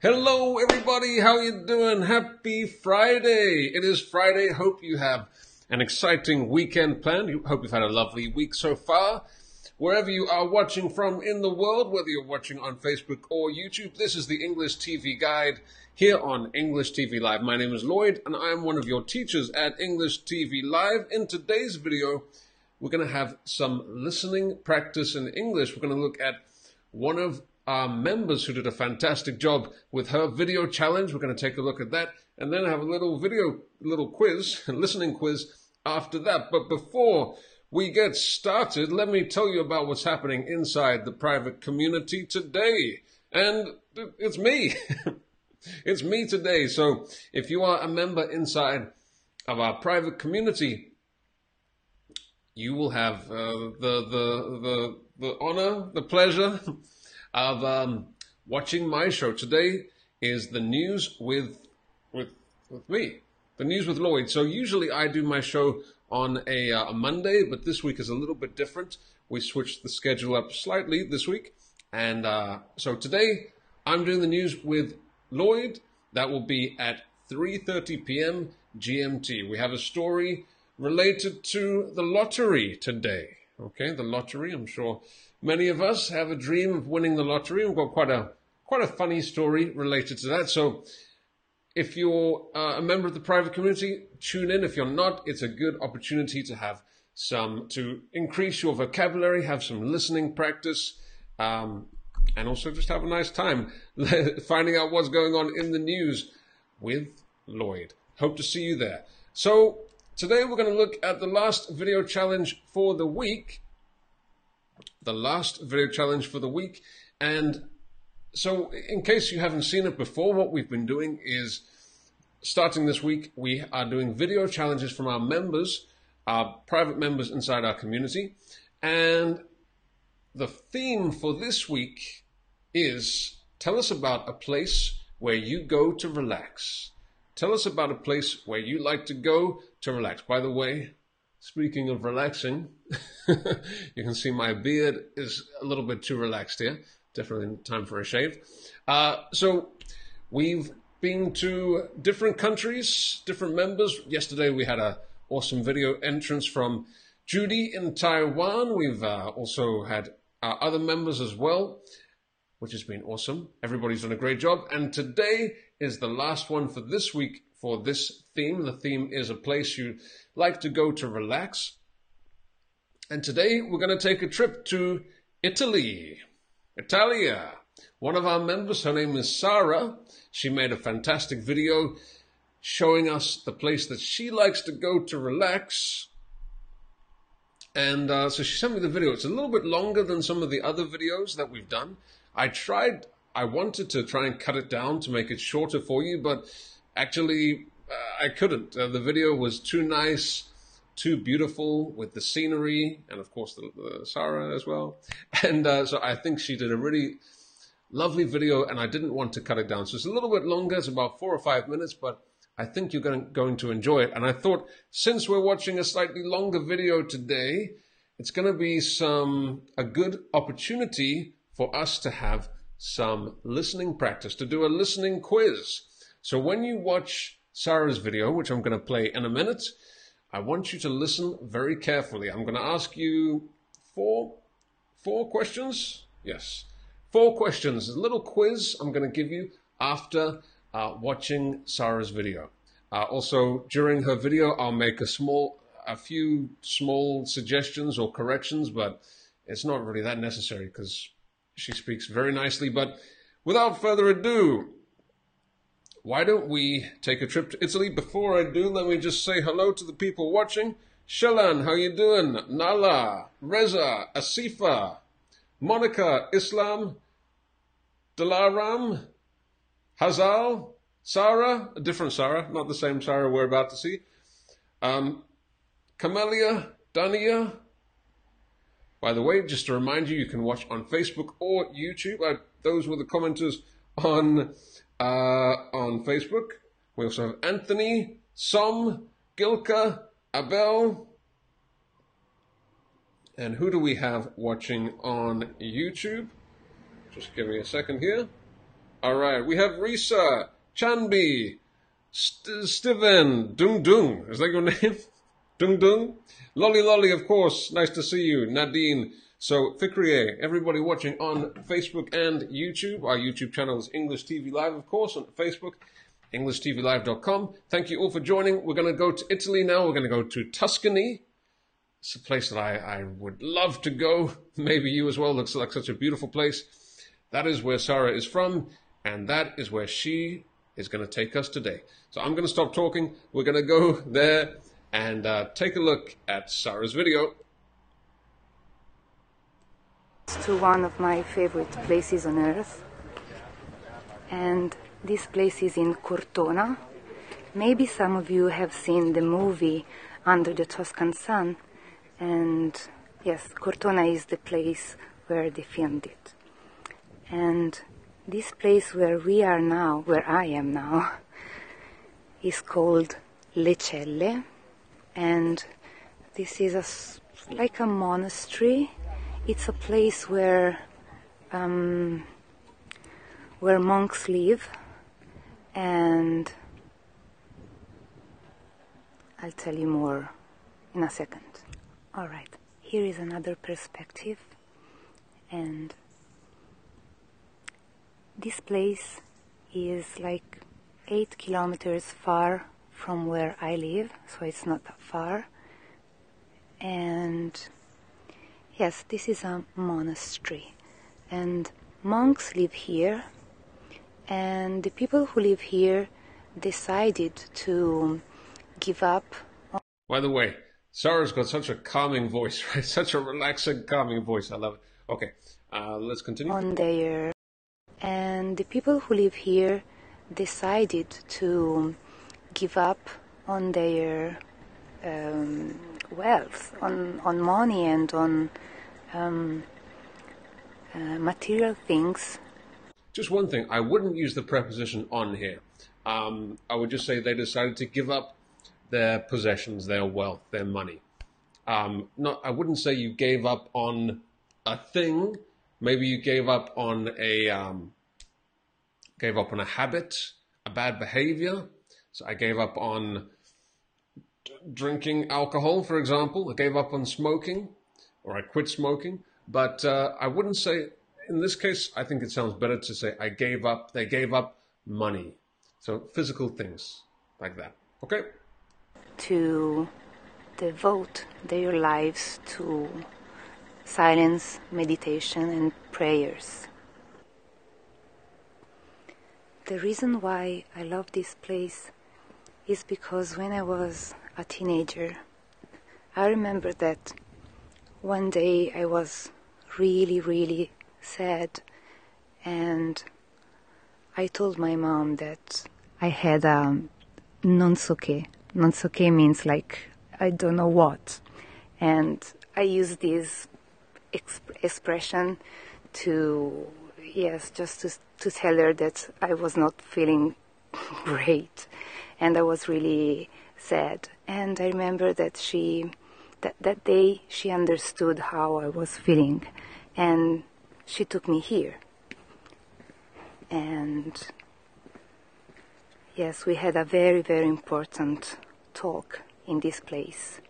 Hello everybody, how you doing? Happy Friday. It is Friday. Hope you have an exciting weekend planned. Hope you've had a lovely week so far. Wherever you are watching from in the world, whether you're watching on Facebook or YouTube, this is the English TV Guide here on English TV Live. My name is Lloyd and I am one of your teachers at English TV Live. In today's video, we're going to have some listening practice in English. We're going to look at one of our members who did a fantastic job with her video challenge. We're going to take a look at that and then have a little quiz, listening quiz after that. But before we get started, let me tell you about what's happening inside the private community today. And it's me. It's me today. So if you are a member inside of our private community, you will have the honor, the pleasure of watching my show. Today is the news with me, the news with Lloyd. So usually I do my show on a Monday, but this week is a little bit different. We switched the schedule up slightly this week, and so today I'm doing the news with Lloyd. That will be at 3:30 p.m. GMT. We have a story related to the lottery today. Okay, the lottery. I'm sure many of us have a dream of winning the lottery. We've got quite a funny story related to that. So if you're a member of the private community, tune in. If you're not, it's a good opportunity to have to increase your vocabulary, have some listening practice, and also just have a nice time finding out what's going on in the news with Lloyd. Hope to see you there. So today we're going to look at the last video challenge for the week. And so in case you haven't seen it before, what we've been doing is, starting this week, we are doing video challenges from our members, our private members inside our community. And the theme for this week is, tell us about a place where you go to relax. Tell us about a place where you like to go to relax. By the way, speaking of relaxing, you can see my beard is a little bit too relaxed here. Definitely time for a shave. So we've been to different countries, different members. Yesterday we had an awesome video entrance from Judy in Taiwan. We've also had other members as well, which has been awesome. Everybody's done a great job. And today is the last one for this week for this theme. The theme is a place you like to go to relax. And today we're going to take a trip to Italy. Italia. One of our members, her name is Sarah. She made a fantastic video showing us the place that she likes to go to relax. And so she sent me the video. It's a little bit longer than some of the other videos that we've done. I wanted to try and cut it down to make it shorter for you, but actually I couldn't. The video was too nice, too beautiful with the scenery, and of course the Sarah as well. And so I think she did a really lovely video, and I didn't want to cut it down. So it's a little bit longer. It's about 4 or 5 minutes, but I think you're going to enjoy it. And I thought, since we're watching a slightly longer video today, it's going to be a good opportunity for us to have some listening practice, to do a listening quiz. So when you watch Sarah's video, which I'm going to play in a minute, I want you to listen very carefully. I'm going to ask you four questions. Yes, 4 questions. A little quiz I'm going to give you after watching Sarah's video. Also, during her video, I'll make a few small suggestions or corrections, but it's not really that necessary because she speaks very nicely. But without further ado, why don't we take a trip to Italy? Before I do, let me just say hello to the people watching. Shalan, how you doing? Nala, Reza, Asifa, Monica, Islam, Dalaram, Hazal, Sarah, a different Sarah, not the same Sarah we're about to see. Camelia, Dania. By the way, just to remind you, you can watch on Facebook or YouTube. Those were the commenters on Facebook. We also have Anthony, Som, Gilka, Abel. And who do we have watching on YouTube? Just give me a second here. All right, we have Risa, Chanbi, Steven, Dung Dung. Is that your name? Dung Dung? Lolly Lolly, of course. Nice to see you. Nadine. So, Fikriye, everybody watching on Facebook and YouTube. Our YouTube channel is English TV Live, of course, on Facebook, EnglishTVLive.com. Thank you all for joining. We're going to go to Italy now. We're going to go to Tuscany. It's a place that I would love to go. Maybe you as well. Looks like such a beautiful place. That is where Sarah is from, and that is where she is going to take us today. So I'm going to stop talking. We're going to go there and take a look at Sarah's video. To one of my favorite places on earth, and this place is in Cortona. Maybe some of you have seen the movie Under the Tuscan Sun, and yes, Cortona is the place where they filmed it. And this place where we are now, where I am now, is called Le Celle, and this is like a monastery. It's a place where monks live, and I'll tell you more in a second. All right, here is another perspective, and this place is like 8 kilometers far from where I live, so it's not that far. And yes, this is a monastery, and monks live here, and the people who live here decided to give up. By the way, Sarah's got such a calming voice, right? Such a relaxing, calming voice. I love it. Okay, let's continue. And the people who live here decided to give up on their wealth, on money and on material things. Just one thing, I wouldn't use the preposition on here. I would just say they decided to give up their possessions, their wealth, their money. I wouldn't say you gave up on a thing. Maybe you gave up on a habit, a bad behavior. So I gave up on drinking alcohol, for example. I gave up on smoking, or I quit smoking. But I wouldn't say, in this case, I think it sounds better to say they gave up money. So physical things like that. Okay? To devote their lives to silence, meditation, and prayers. The reason why I love this place is because when I was a teenager, I remember that one day I was really, really sad, and I told my mom that I had a non so che. Non so che means like I don't know what, and I used this expression to tell her that I was not feeling great, and I was really sad. And I remember that that day she understood how I was feeling, and she took me here. And yes, we had a very, very important talk in this place.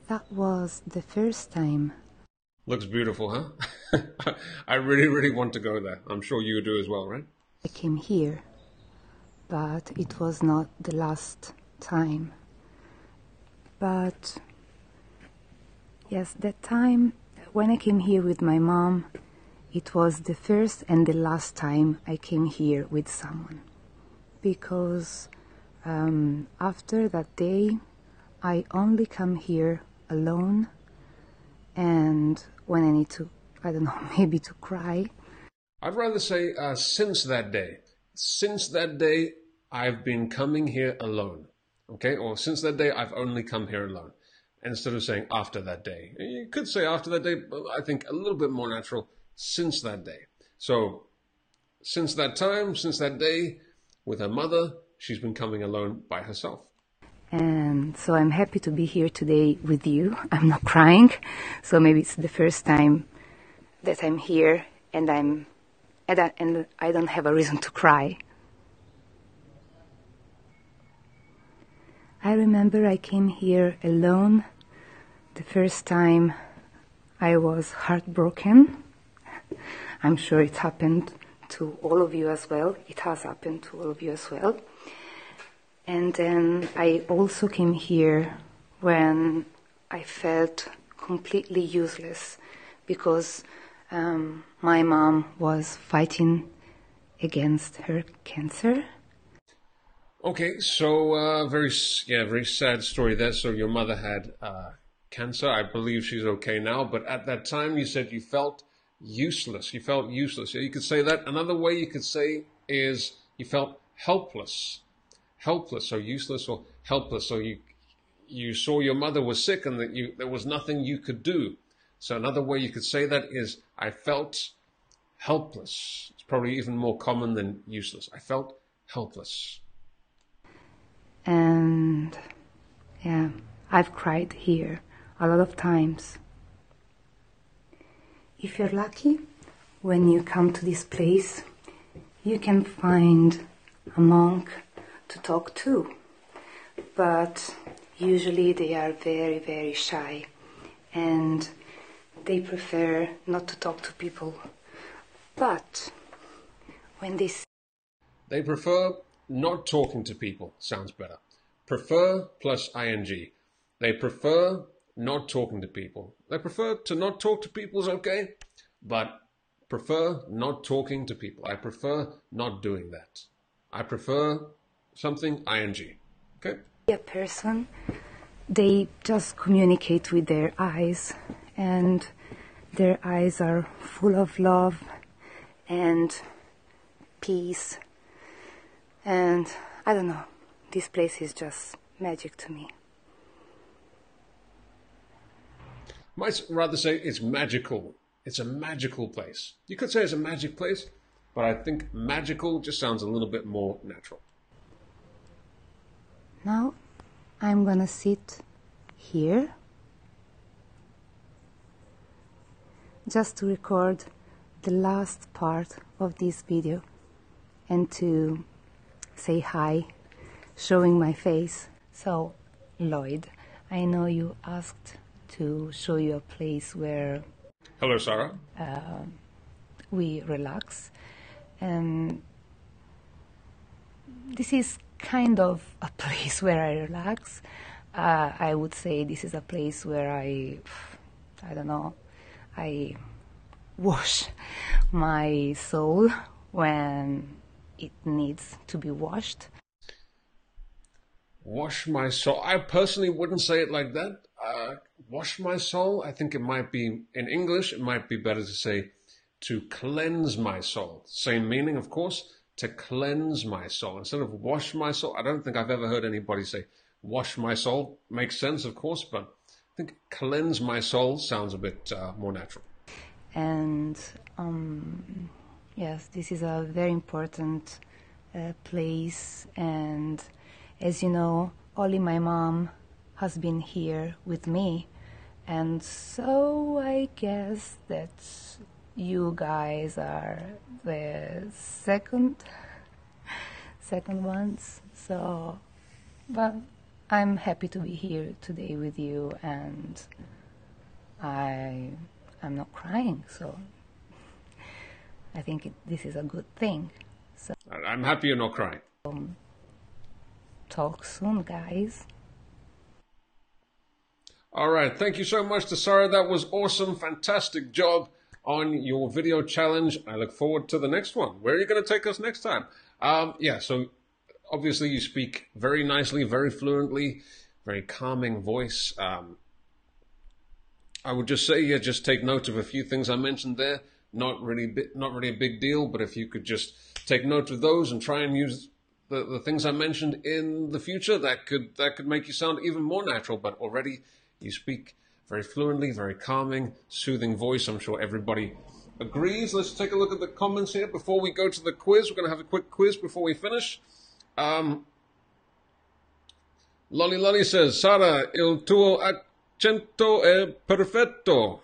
That was the first time. Looks beautiful, huh? I really, really want to go there. I'm sure you do as well, right? I came here, but it was not the last time. But yes, that time when I came here with my mom, it was the first and the last time I came here with someone. Because after that day, I only come here alone, and when I need to, I don't know, maybe to cry. I'd rather say since that day. Since that day, I've been coming here alone. Okay? Or since that day, I've only come here alone. Instead of saying after that day. You could say after that day, but I think a little bit more natural, since that day. So, since that time, since that day, with her mother, she's been coming alone by herself. And so I'm happy to be here today with you. I'm not crying, so maybe it's the first time that I'm here and I'm and I don't have a reason to cry. I remember I came here alone the first time. I was heartbroken. I'm sure it happened to all of you as well. It has happened to all of you as well. And then I also came here when I felt completely useless because my mom was fighting against her cancer. Okay, so very sad story there. So your mother had cancer. I believe she's okay now, but at that time you said you felt useless. You felt useless. Yeah, you could say that. Another way you could say is you felt helpless. Helpless, or useless, or helpless. So you saw your mother was sick and that there was nothing you could do. So another way you could say that is I felt helpless. It's probably even more common than useless. I felt helpless. And yeah, I've cried here a lot of times. If you're lucky, when you come to this place, you can find a monk to talk to. But usually they are very, very shy and they prefer not to talk to people. But when they prefer not talking to people, sounds better. Prefer plus ing. They prefer not talking to people. They prefer to not talk to people is okay, but prefer not talking to people. I prefer not doing that. I prefer something ing. Okay? A person, they just communicate with their eyes, and their eyes are full of love and peace. And I don't know, this place is just magic to me. Might rather say it's magical. It's a magical place. You could say it's a magic place, but I think magical just sounds a little bit more natural. Now I'm gonna sit here just to record the last part of this video and to say hi, showing my face. So, Lloyd, I know you asked to show you a place where hello, Sarah. We relax, and this is kind of a place where I relax. I would say this is a place where I don't know, I wash my soul when it needs to be washed. Wash my soul. I personally wouldn't say it like that. Wash my soul. I think it might be, in English, it might be better to say to cleanse my soul. Same meaning, of course, to cleanse my soul. Instead of wash my soul, I don't think I've ever heard anybody say wash my soul. Makes sense, of course, but I think cleanse my soul sounds a bit more natural. And yes, this is a very important place, and as you know, only my mom has been here with me, and so I guess that you guys are the second ones. So, but I'm happy to be here today with you, and I'm not crying, so I think this is a good thing. So I'm happy you're not crying. Talk soon, guys. All right, thank you so much to Sarah. That was awesome, fantastic job on your video challenge. I look forward to the next one. Where are you going to take us next time? So obviously you speak very nicely, very fluently, very calming voice. I would just say, just take note of a few things I mentioned there. Not really a big deal, but if you could just take note of those and try and use the things I mentioned in the future, that could make you sound even more natural. But already you speak very fluently, very calming, soothing voice. I'm sure everybody agrees. Let's take a look at the comments here before we go to the quiz. We're going to have a quick quiz before we finish. Lolly says, Sara, il tuo accento è perfetto.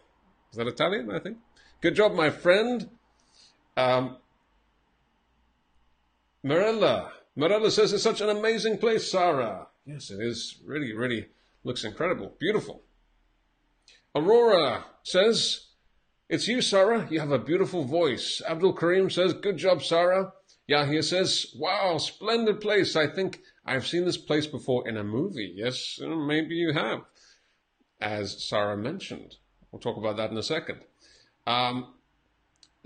Is that Italian, I think? Good job, my friend. Mirella. Mirella says it's such an amazing place, Sarah. Yes, it is. Really, really looks incredible. Beautiful. Aurora says, it's you, Sarah. You have a beautiful voice. Abdul Karim says, good job, Sarah. Yahya says, wow, splendid place. I think I've seen this place before in a movie. Yes, maybe you have, as Sarah mentioned. We'll talk about that in a second.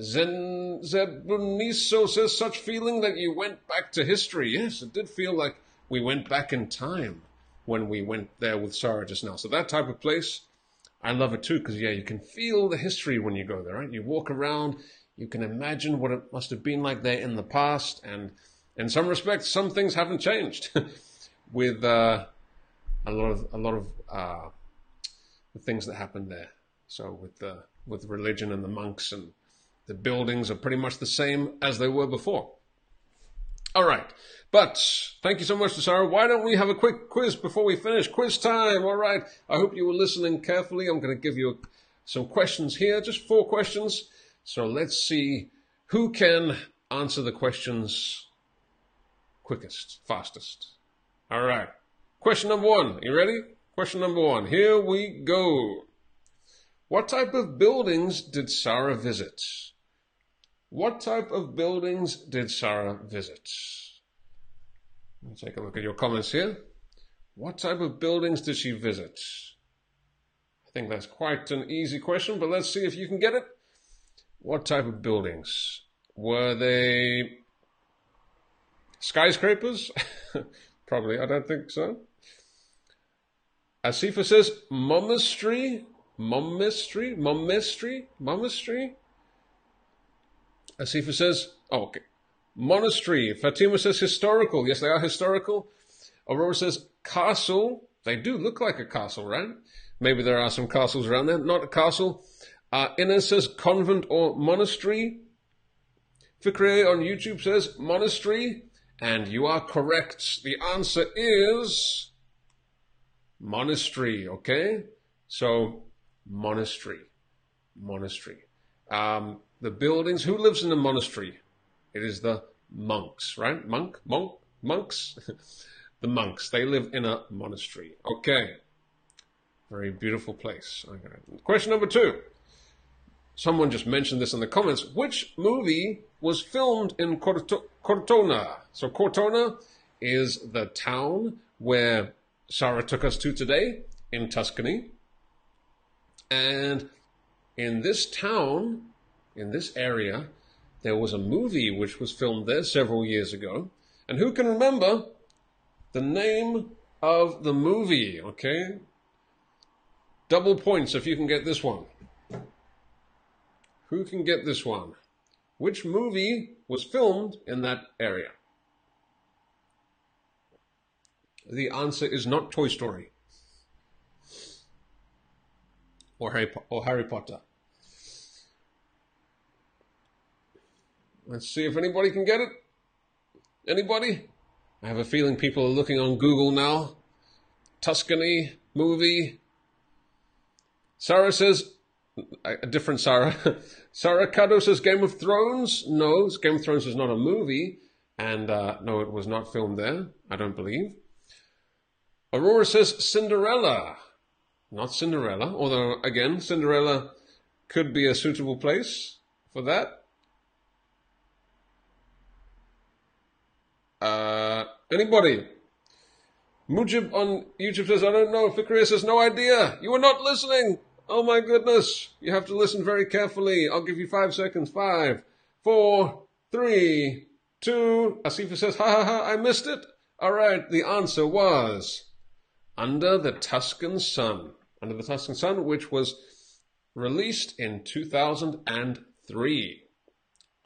Zebuniso says, such feeling that you went back to history. Yes, it did feel like we went back in time when we went there with Sarah just now. So that type of place, I love it too, because, yeah, you can feel the history when you go there, right? You walk around, you can imagine what it must have been like there in the past, and in some respects, some things haven't changed with a lot of the things that happened there. So with religion and the monks, and the buildings are pretty much the same as they were before. All right, but thank you so much to Sarah. Why don't we have a quick quiz before we finish? Quiz time, all right. I hope you were listening carefully. I'm going to give you some questions here, just 4 questions. So let's see who can answer the questions quickest, fastest. All right, question number 1. You ready? Question number 1. Here we go. What type of buildings did Sarah visit? What type of buildings did Sarah visit? Let's take a look at your comments here. What type of buildings did she visit? I think that's quite an easy question, but let's see if you can get it. What type of buildings? Were they skyscrapers? Probably, I don't think so. Asifa says monastery. Asifa says, oh, okay, monastery. Fatima says historical. Yes, they are historical. Aurora says castle. They do look like a castle, right? Maybe there are some castles around there. Not a castle. Inez says convent or monastery. Fikre on YouTube says monastery. And you are correct. The answer is monastery, okay? So, monastery. The buildings, who lives in a monastery? It is the monks, right? Monks? The monks, they live in a monastery. Okay. Very beautiful place. Okay. Question number 2. Someone just mentioned this in the comments. Which movie was filmed in Cortona? So Cortona is the town where Sarah took us to today in Tuscany. And in this town, in this area, there was a movie which was filmed there several years ago. And who can remember the name of the movie? Okay. Double points if you can get this one. Who can get this one? Which movie was filmed in that area? The answer is not Toy Story or Harry Potter. Let's see if anybody can get it. Anybody? I have a feeling people are looking on Google now. Tuscany movie. Sarah says, a different Sarah. Sarah Cado says Game of Thrones. No, Game of Thrones is not a movie. And no, it was not filmed there, I don't believe. Aurora says Cinderella. Not Cinderella, although, again, Cinderella could be a suitable place for that. Anybody? Mujib on YouTube says, I don't know. Fikriya says, no idea. You were not listening. Oh my goodness. You have to listen very carefully. I'll give you 5 seconds. 5, 4, 3, 2. Asifa says, ha ha ha, I missed it. All right, the answer was Under the Tuscan Sun. Under the Tuscan Sun, which was released in 2003.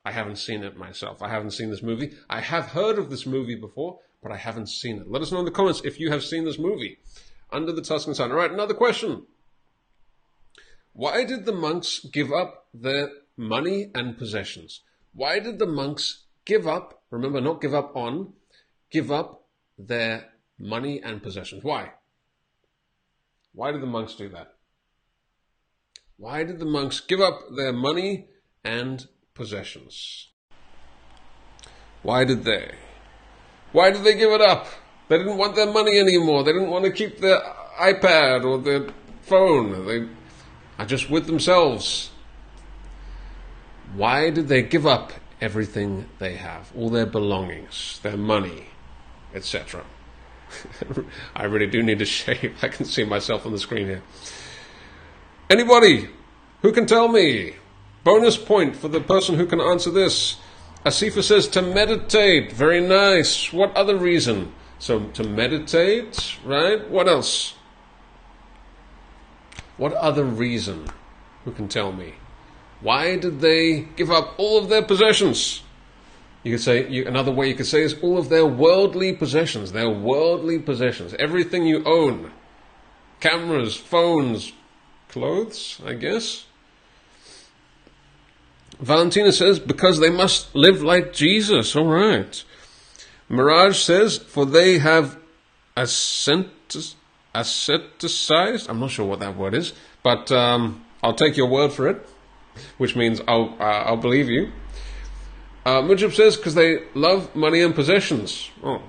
I haven't seen it myself. I haven't seen this movie. I have heard of this movie before, but I haven't seen it. Let us know in the comments if you have seen this movie. Under the Tuscan Sun. All right, another question. Why did the monks give up their money and possessions? Why did the monks give up, remember, not give up on, give up their money and possessions? Why? Why did the monks do that? Why did the monks give up their money and possessions? Why did they? Why did they give it up? They didn't want their money anymore. They didn't want to keep their iPad or their phone. They are just with themselves. Why did they give up everything they have? All their belongings, their money, etc. I really do need to shave. I can see myself on the screen here. Anybody who can tell me? Bonus point for the person who can answer this. Asifa says to meditate. Very nice. What other reason? So to meditate, right? What else? What other reason? Who can tell me? Why did they give up all of their possessions? You could say, another way you could say is all of their worldly possessions. Their worldly possessions. Everything you own. Cameras, phones, clothes, I guess. Valentina says, because they must live like Jesus. All right. Mirage says, for they have asceticized. I'm not sure what that word is, but I'll take your word for it, which means I'll believe you. Mujib says, because they love money and possessions. Oh,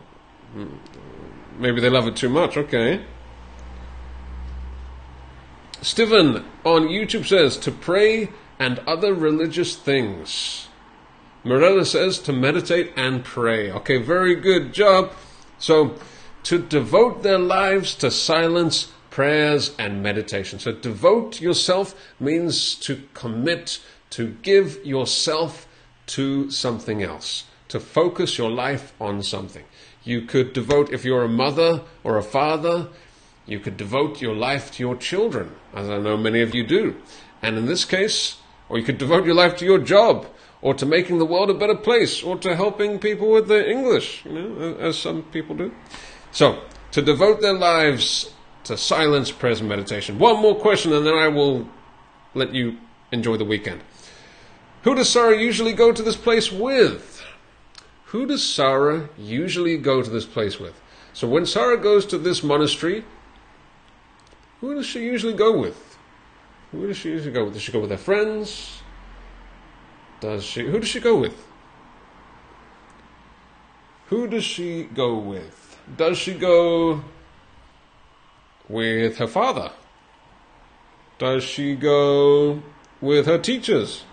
maybe they love it too much. Okay. Steven on YouTube says, to pray and other religious things. Morella says to meditate and pray. Okay, very good job. So, to devote their lives to silence, prayers, and meditation. So, devote yourself means to commit, to give yourself to something else, to focus your life on something. You could devote, if you're a mother or a father, you could devote your life to your children, as I know many of you do. And in this case, or you could devote your life to your job, or to making the world a better place, or to helping people with their English, as some people do. So, to devote their lives to silence, prayers, and meditation. One more question, and then I will let you enjoy the weekend. Who does Sarah usually go to this place with? Who does Sarah usually go to this place with? So when Sarah goes to this monastery, who does she usually go with? Who does she usually go with? Does she go with her friends? Who does she go with? Who does she go with? Does she go with her father? Does she go with her teachers?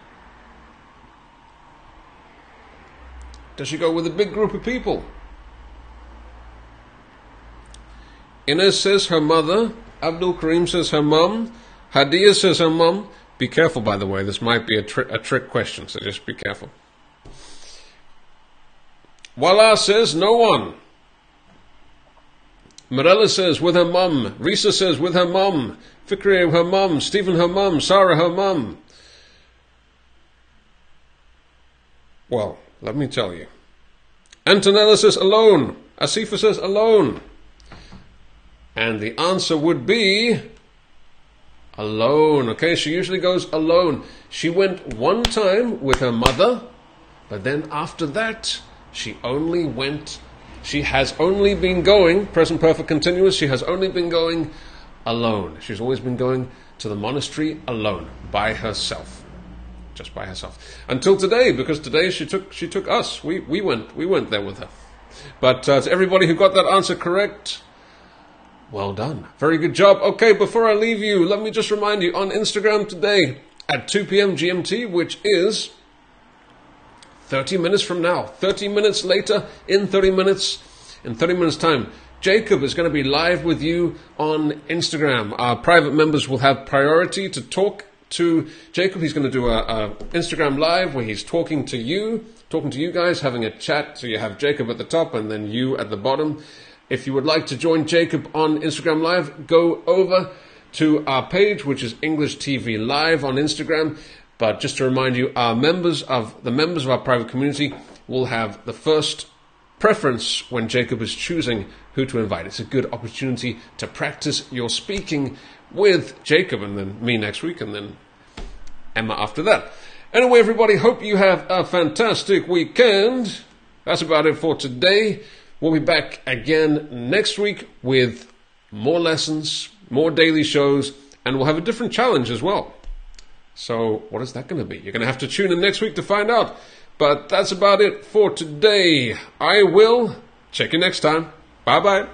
Does she go with a big group of people? Inez says her mother. Abdul Karim says her mum. Hadia says her mum. Be careful, by the way. This might be a trick question, so just be careful. Wala says no one. Mirella says with her mum. Risa says with her mum. Fikri her mum. Stephen her mum. Sarah her mum. Well, let me tell you. Antonella says alone. Asifa says alone. And the answer would be alone. Okay, she usually goes alone. She went one time with her mother, but then after that, she has only been going, present perfect continuous, she has only been going alone. She's always been going to the monastery alone, by herself. Just by herself. Until today, because today she took us. We went there with her. But to everybody who got that answer correct, well done. Very good job. Okay, before I leave you, let me just remind you, on Instagram today at 2 p.m. GMT, which is 30 minutes from now. 30 minutes later, in 30 minutes time, Jacob is going to be live with you on Instagram. Our private members will have priority to talk to Jacob. He's going to do a Instagram live where he's talking to you guys, having a chat. So you have Jacob at the top and then you at the bottom. If you would like to join Jacob on Instagram Live, go over to our page, which is English TV Live on Instagram. But just to remind you, the members of our private community will have the first preference when Jacob is choosing who to invite. It's a good opportunity to practice your speaking with Jacob, and then me next week, and then Emma after that. Anyway, everybody, hope you have a fantastic weekend. That's about it for today. We'll be back again next week with more lessons, more daily shows, and we'll have a different challenge as well. So what is that going to be? You're going to have to tune in next week to find out. But that's about it for today. I will Check you next time. Bye bye.